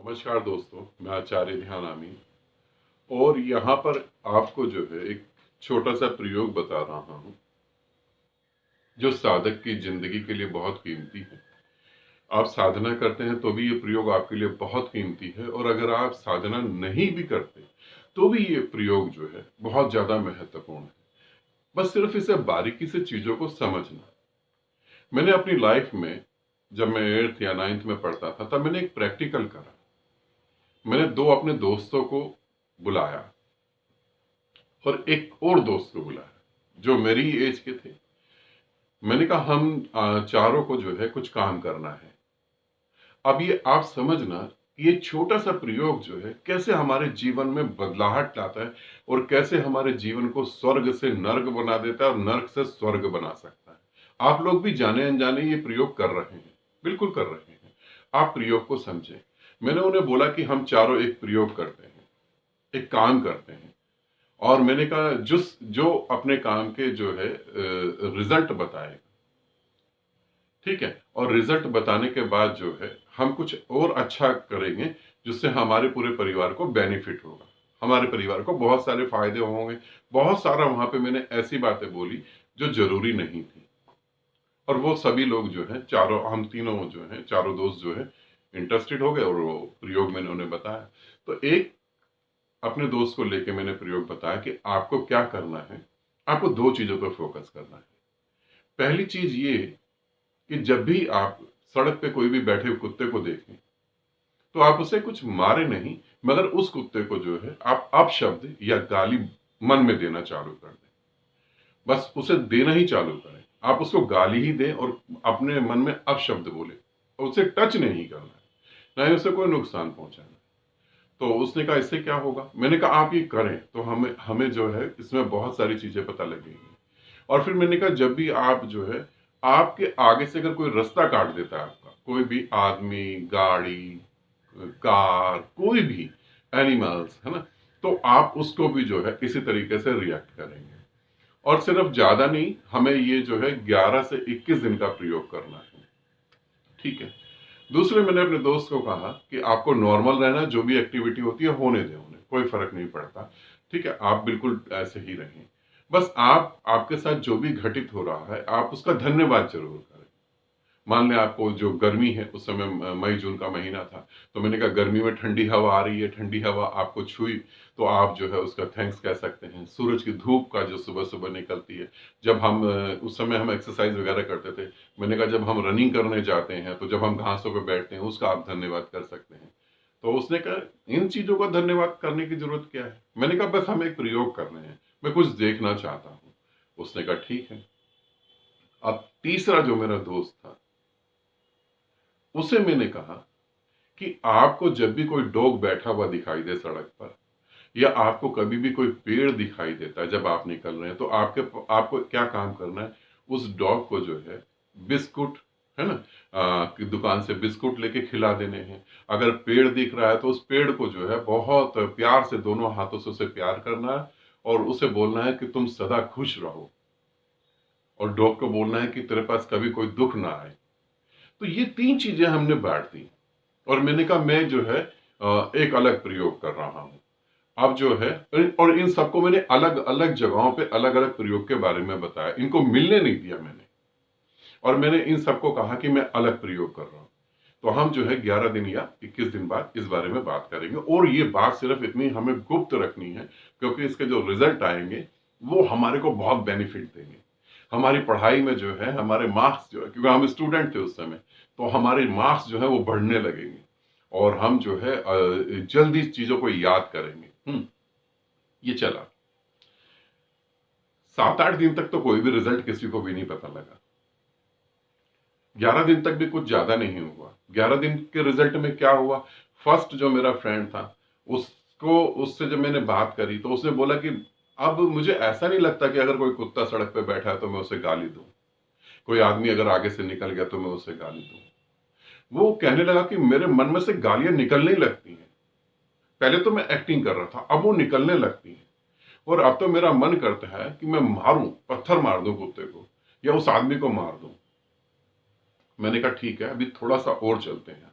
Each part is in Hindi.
नमस्कार दोस्तों, मैं आचार्य ध्यानामी और यहाँ पर आपको जो है एक छोटा सा प्रयोग बता रहा हूँ जो साधक की जिंदगी के लिए बहुत कीमती है। आप साधना करते हैं तो भी ये प्रयोग आपके लिए बहुत कीमती है, और अगर आप साधना नहीं भी करते तो भी ये प्रयोग जो है बहुत ज्यादा महत्वपूर्ण है। बस सिर्फ इसे बारीकी से चीजों को समझना। मैंने अपनी लाइफ में, जब मैं 8th या 9th में पढ़ता था, तब मैंने एक प्रैक्टिकल करा। मैंने दो अपने दोस्तों को बुलाया और एक और दोस्त को बुलाया जो मेरी एज के थे। मैंने कहा हम चारों को जो है कुछ काम करना है। अब ये आप समझना कि ये छोटा सा प्रयोग जो है कैसे हमारे जीवन में बदलाहट लाता है और कैसे हमारे जीवन को स्वर्ग से नर्क बना देता है और नर्क से स्वर्ग बना सकता है। आप लोग भी जाने अनजाने ये प्रयोग कर रहे हैं, बिल्कुल कर रहे हैं। आप प्रयोग को समझें। मैंने उन्हें बोला कि हम चारों एक प्रयोग करते हैं, एक काम करते हैं। और मैंने कहा जो अपने काम के जो है रिजल्ट बताएगा, ठीक है, और रिजल्ट बताने के बाद जो है हम कुछ और अच्छा करेंगे जिससे हमारे पूरे परिवार को बेनिफिट होगा, हमारे परिवार को बहुत सारे फायदे होंगे। बहुत सारा वहां पे मैंने ऐसी बातें बोली जो जरूरी नहीं थी, और वो सभी लोग जो है, चारों, हम तीनों जो है, चारों दोस्त जो है इंटरेस्टेड हो गए और वो प्रयोग मैंने उन्हें बताया। तो एक अपने दोस्त को लेके मैंने प्रयोग बताया कि आपको क्या करना है। आपको दो चीजों पर फोकस करना है। पहली चीज ये कि जब भी आप सड़क पे कोई भी बैठे हुए कुत्ते को देखें तो आप उसे कुछ मारे नहीं, मगर उस कुत्ते को जो है आप अपशब्द या गाली मन में देना चालू कर दें। बस उसे देना ही चालू करें। आप उसको गाली ही दें और अपने मन में अपशब्द बोले, उसे टच नहीं करना है, ना ही उसे कोई नुकसान पहुंचाना है। तो उसने कहा इससे क्या होगा। मैंने कहा आप ये करें तो हमें हमें जो है इसमें बहुत सारी चीजें पता लगेंगी। और फिर मैंने कहा जब भी आप जो है, आपके आगे से अगर कोई रास्ता काट देता है, आपका कोई भी आदमी, गाड़ी, कार, कोई भी एनिमल्स, है ना, तो आप उसको भी जो है इसी तरीके से रिएक्ट करेंगे। और सिर्फ ज्यादा नहीं, हमें ये जो है 11 से 21 दिन का प्रयोग करना है, ठीक है। दूसरे, मैंने अपने दोस्त को कहा कि आपको नॉर्मल रहना, जो भी एक्टिविटी होती है होने दें, उन्हें कोई फर्क नहीं पड़ता, ठीक है, आप बिल्कुल ऐसे ही रहें। बस आप, आपके साथ जो भी घटित हो रहा है आप उसका धन्यवाद जरूर करें। मान लें आपको जो गर्मी है, उस समय मई जून का महीना था, तो मैंने कहा गर्मी में ठंडी हवा आ रही है, ठंडी हवा आपको छुई, तो आप जो है उसका थैंक्स कह सकते हैं। सूरज की धूप का जो सुबह सुबह निकलती है, जब हम उस समय हम एक्सरसाइज वगैरह करते थे, मैंने कहा जब हम रनिंग करने जाते हैं तो जब हम घासों पर बैठते हैं उसका आप धन्यवाद कर सकते हैं। तो उसने कहा इन चीजों का धन्यवाद करने की जरूरत क्या है। मैंने कहा बस हम एक प्रयोग कर रहे हैं, मैं कुछ देखना चाहता हूं। उसने कहा ठीक है। अब तीसरा जो मेरा दोस्त था, उसे मैंने कहा कि आपको जब भी कोई डॉग बैठा हुआ दिखाई दे सड़क पर, या आपको कभी भी कोई पेड़ दिखाई देता है जब आप निकल रहे हैं, तो आपको क्या काम करना है, उस डॉग को जो है बिस्कुट, है ना, कि दुकान से बिस्कुट लेके खिला देने हैं। अगर पेड़ दिख रहा है तो उस पेड़ को जो है बहुत प्यार से दोनों हाथों से उसे प्यार करना है और उसे बोलना है कि तुम सदा खुश रहो, और डॉग को बोलना है कि तेरे पास कभी कोई दुख ना आए। तो ये तीन चीजें हमने बांट दी, और मैंने कहा मैं जो है एक अलग प्रयोग कर रहा हूं। अब जो है, और इन सबको मैंने अलग अलग जगहों पे अलग अलग प्रयोग के बारे में बताया, इनको मिलने नहीं दिया मैंने। और मैंने इन सबको कहा कि मैं अलग प्रयोग कर रहा हूं। तो हम जो है 11 दिन या 21 दिन बाद इस बारे में बात करेंगे, और ये बात सिर्फ इतनी हमें गुप्त रखनी है, क्योंकि इसके जो रिजल्ट आएंगे वो हमारे को बहुत बेनिफिट देंगे। हमारी पढ़ाई में जो है, हमारे मार्क्स जो है, क्योंकि हम स्टूडेंट थे उस समय, तो हमारे मार्क्स जो है वो बढ़ने लगेंगे, और हम जो है जल्दी चीजों को याद करेंगे। ये चला 7-8 दिन तक तो कोई भी रिजल्ट किसी को भी नहीं पता लगा। 11 दिन तक भी कुछ ज्यादा नहीं हुआ। 11 दिन के रिजल्ट में क्या हुआ, फर्स्ट जो मेरा फ्रेंड था, उसको, उससे जब मैंने बात करी तो उसने बोला कि अब मुझे ऐसा नहीं लगता कि अगर कोई कुत्ता सड़क पे बैठा है तो मैं उसे गाली दूं, कोई आदमी अगर आगे से निकल गया तो मैं उसे गाली दूं। वो कहने लगा कि मेरे मन में से गालियां निकलने लगती हैं। पहले तो मैं एक्टिंग कर रहा था, अब वो निकलने लगती हैं, और अब तो मेरा मन करता है कि मैं मारूं, पत्थर मार दूं कुत्ते को, या उस आदमी को मार दूं। मैंने कहा ठीक है, अभी थोड़ा सा और चलते हैं।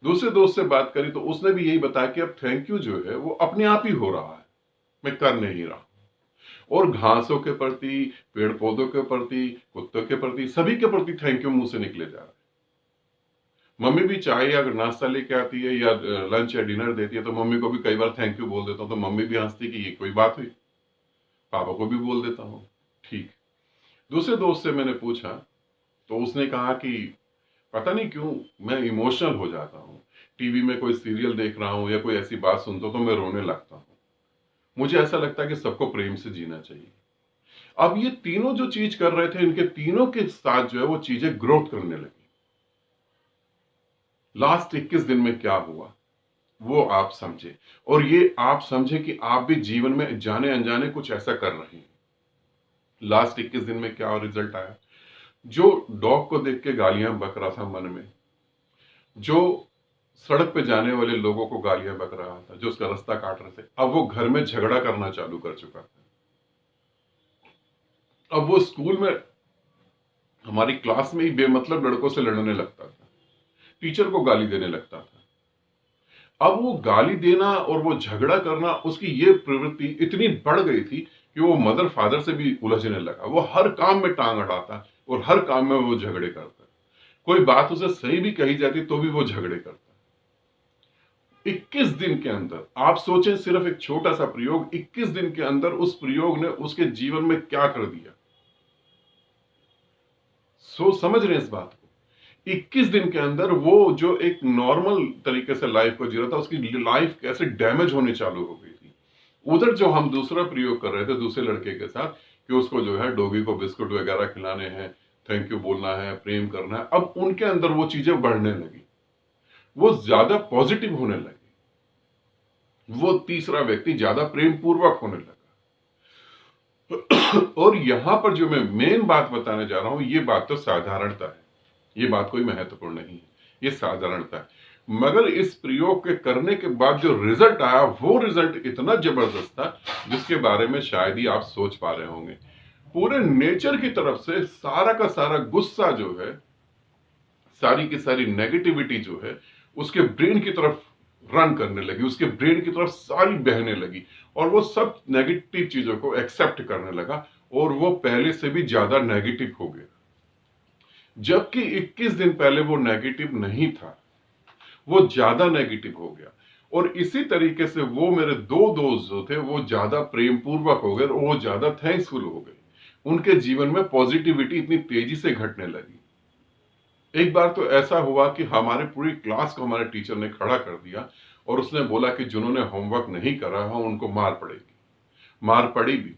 दूसरे दोस्त से बात करी तो उसने भी यही बताया कि अब थैंक यू जो है वो अपने आप ही हो रहा है, मैं कर नहीं रहा। और घासों के प्रति, पेड़ पौधों के प्रति, कुत्तों के प्रति, सभी के प्रति थैंक यू मुंह से निकले जा रहा है। मम्मी भी चाहे अगर नाश्ता लेके आती है या लंच या डिनर देती है तो मम्मी को भी कई बार थैंक यू बोल देता हूँ, तो मम्मी भी हंसती कि ये कोई बात हुई। पापा को भी बोल देता हूँ, ठीक। दूसरे दोस्त से मैंने पूछा तो उसने कहा कि पता नहीं क्यों मैं इमोशनल हो जाता हूँ, टीवी में कोई सीरियल देख रहा हूँ या कोई ऐसी बात सुनता हूँ तो मैं रोने लगता हूँ। मुझे ऐसा लगता है कि सबको प्रेम से जीना चाहिए। अब ये तीनों जो चीज कर रहे थे, इनके तीनों के साथ जो है वो चीजें ग्रोथ करने लगी। लास्ट 21 दिन में क्या हुआ वो आप समझे, और ये आप समझे कि आप भी जीवन में जाने अनजाने कुछ ऐसा कर रहे हैं। लास्ट 21 दिन में क्या रिजल्ट आया? जो डॉग को देख के गालियां बक रहा था मन में, जो सड़क पे जाने वाले लोगों को गालियां बक रहा था, जो उसका रास्ता काट रहे थे, अब वो घर में झगड़ा करना चालू कर चुका था। अब वो स्कूल में हमारी क्लास में ही बेमतलब लड़कों से लड़ने लगता था, टीचर को गाली देने लगता था। अब वो गाली देना और वो झगड़ा करना, उसकी ये प्रवृत्ति इतनी बढ़ गई थी कि वो मदर फादर से भी उलझने लगा। वो हर काम में टांग अड़ाता और हर काम में वो झगड़े करता। कोई बात उसे सही भी कही जाती तो भी वो झगड़े करता। 21 दिन के अंदर आप सोचें, सिर्फ एक छोटा सा प्रयोग, 21 दिन के अंदर उस प्रयोग ने उसके जीवन में क्या कर दिया। समझ रहे हैं इस बात को? 21 दिन के अंदर वो जो एक नॉर्मल तरीके से लाइफ को जी रहा था, उसकी लाइफ कैसे डैमेज होने चालू हो गई थी। उधर जो हम दूसरा प्रयोग कर रहे थे दूसरे लड़के के साथ कि उसको जो है डॉगी को बिस्कुट वगैरह खिलाने हैं, थैंक यू बोलना है, प्रेम करना है, अब उनके अंदर वो चीजें बढ़ने लगी, वो ज्यादा पॉजिटिव होने लगे, वो तीसरा व्यक्ति ज्यादा प्रेम पूर्वक होने लगा। और यहां पर जो मैं मेन बात बताने जा रहा हूं, ये बात तो साधारणता है, ये बात कोई महत्वपूर्ण नहीं है, ये साधारणता है। मगर इस प्रयोग के करने के बाद जो रिजल्ट आया, वो रिजल्ट इतना जबरदस्त था जिसके बारे में शायद ही आप सोच पा रहे होंगे। पूरे नेचर की तरफ से सारा का सारा गुस्सा जो है, सारी की सारी नेगेटिविटी जो है, उसके ब्रेन की तरफ रन करने लगी, उसके ब्रेन की तरफ सारी बहने लगी और वो सब नेगेटिव चीजों को एक्सेप्ट करने लगा और वो पहले से भी ज्यादा नेगेटिव हो गया। जबकि 21 दिन पहले वो नेगेटिव नहीं था, वो ज्यादा नेगेटिव हो गया। और इसी तरीके से वो मेरे दो दोस्त जो थे वो ज्यादा प्रेम पूर्वक हो गए और वो ज्यादा थैंक्सफुल हो गए। उनके जीवन में पॉजिटिविटी इतनी तेजी से घटने लगी। एक बार तो ऐसा हुआ कि हमारे पूरी क्लास को हमारे टीचर ने खड़ा कर दिया और उसने बोला कि जिन्होंने होमवर्क नहीं करा है उनको मार पड़ेगी। मार पड़ी भी।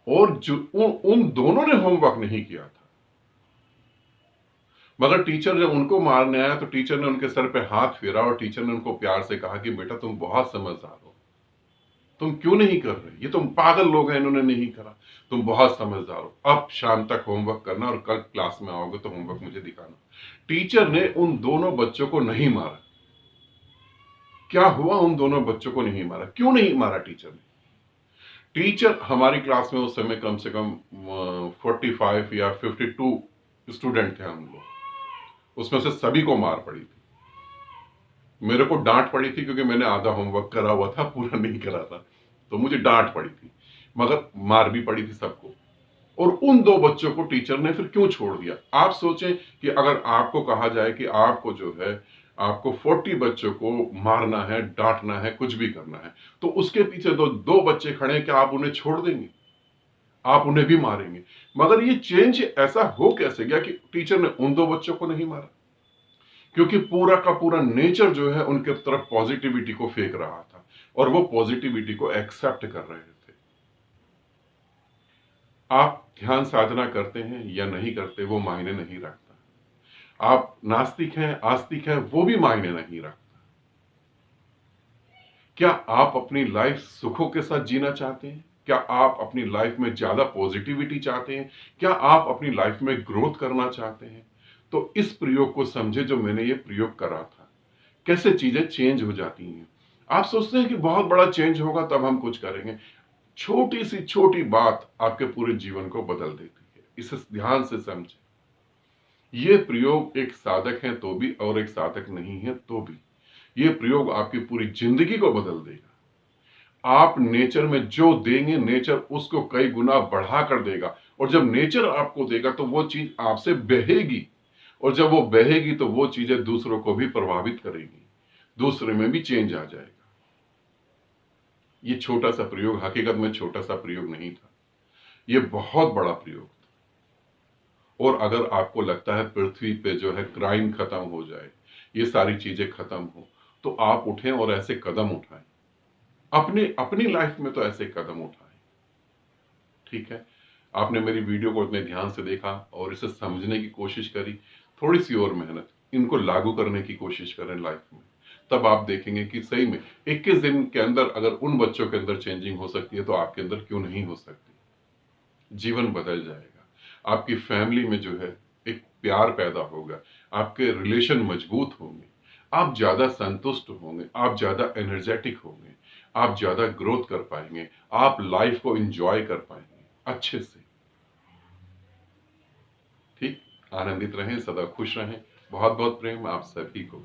और जो उन दोनों ने होमवर्क नहीं किया था, मगर टीचर जब उनको मारने आया तो टीचर ने उनके सर पे हाथ फेरा और टीचर ने उनको प्यार से कहा कि बेटा तुम बहुत समझदार हो, तुम क्यों नहीं कर रहे, ये तुम पागल लोग हैं, इन्होंने नहीं करा, तुम बहुत समझदार हो, अब शाम तक होमवर्क करना और कल क्लास में आओगे तो होमवर्क मुझे दिखाना। टीचर ने उन दोनों बच्चों को नहीं मारा। क्या हुआ? उन दोनों बच्चों को नहीं मारा। क्यों नहीं मारा टीचर ने? टीचर, हमारी क्लास में उस समय कम से कम 45 या 52 स्टूडेंट थे हम लोग, उसमें से सभी को मार पड़ी थी। मेरे को डांट पड़ी थी क्योंकि मैंने आधा होमवर्क करा हुआ था, पूरा नहीं करा था, तो मुझे डांट पड़ी थी, मगर मार भी पड़ी थी सबको। और उन दो बच्चों को टीचर ने फिर क्यों छोड़ दिया? आप सोचें कि अगर आपको कहा जाए कि आपको जो है आपको 40 बच्चों को मारना है, डांटना है, कुछ भी करना है, तो उसके पीछे दो बच्चे खड़े हैं, क्या आप उन्हें छोड़ देंगे? आप उन्हें भी मारेंगे। मगर ये चेंज ऐसा हो कैसे गया कि टीचर ने उन दो बच्चों को नहीं मारा? क्योंकि पूरा का पूरा नेचर जो है उनके तरफ पॉजिटिविटी को फेंक रहा था और वो पॉजिटिविटी को एक्सेप्ट कर रहे थे। आप ध्यान साधना करते हैं या नहीं करते वो मायने नहीं रखता। आप नास्तिक हैं, आस्तिक हैं, वो भी मायने नहीं रखता। क्या आप अपनी लाइफ सुखों के साथ जीना चाहते हैं? क्या आप अपनी लाइफ में ज्यादा पॉजिटिविटी चाहते हैं? क्या आप अपनी लाइफ में ग्रोथ करना चाहते हैं? तो इस प्रयोग को समझे जो मैंने ये प्रयोग करा था, कैसे चीजें चेंज हो जाती हैं। आप सोचते हैं कि बहुत बड़ा चेंज होगा तब हम कुछ करेंगे। छोटी सी छोटी बात आपके पूरे जीवन को बदल देती है। इसे ध्यान से समझें। ये प्रयोग एक साधक है तो भी और एक साधक नहीं है तो भी, ये प्रयोग आपकी पूरी जिंदगी को बदल देगा। आप नेचर में जो देंगे, नेचर उसको कई गुना बढ़ा कर देगा, और जब नेचर आपको देगा तो वो चीज आपसे बहेगी, और जब वो बहेगी तो वो चीजें दूसरों को भी प्रभावित करेगी, दूसरे में भी चेंज आ जाएगा। ये छोटा सा प्रयोग हकीकत में छोटा सा प्रयोग नहीं था, ये बहुत बड़ा प्रयोग था। और अगर आपको लगता है पृथ्वी पे जो है क्राइम खत्म हो जाए, ये सारी चीजें खत्म हो, तो आप उठें और ऐसे कदम उठाएं, अपने अपनी लाइफ में तो ऐसे कदम उठाएं। ठीक है, आपने मेरी वीडियो को इतने ध्यान से देखा और इसे समझने की कोशिश करी, थोड़ी सी और मेहनत, इनको लागू करने की कोशिश करें लाइफ में, तब आप देखेंगे कि सही में 21 दिन के अंदर अगर उन बच्चों के अंदर चेंजिंग हो सकती है तो आपके अंदर क्यों नहीं हो सकती। जीवन बदल जाएगा, आपकी फैमिली में जो है एक प्यार पैदा होगा, आपके रिलेशन मजबूत होंगे, आप ज्यादा संतुष्ट होंगे, आप ज्यादा एनर्जेटिक होंगे, आप ज्यादा ग्रोथ कर पाएंगे, आप लाइफ को एंजॉय कर पाएंगे अच्छे से। ठीक, आनंदित रहें, सदा खुश रहें। बहुत बहुत प्रेम आप सभी को।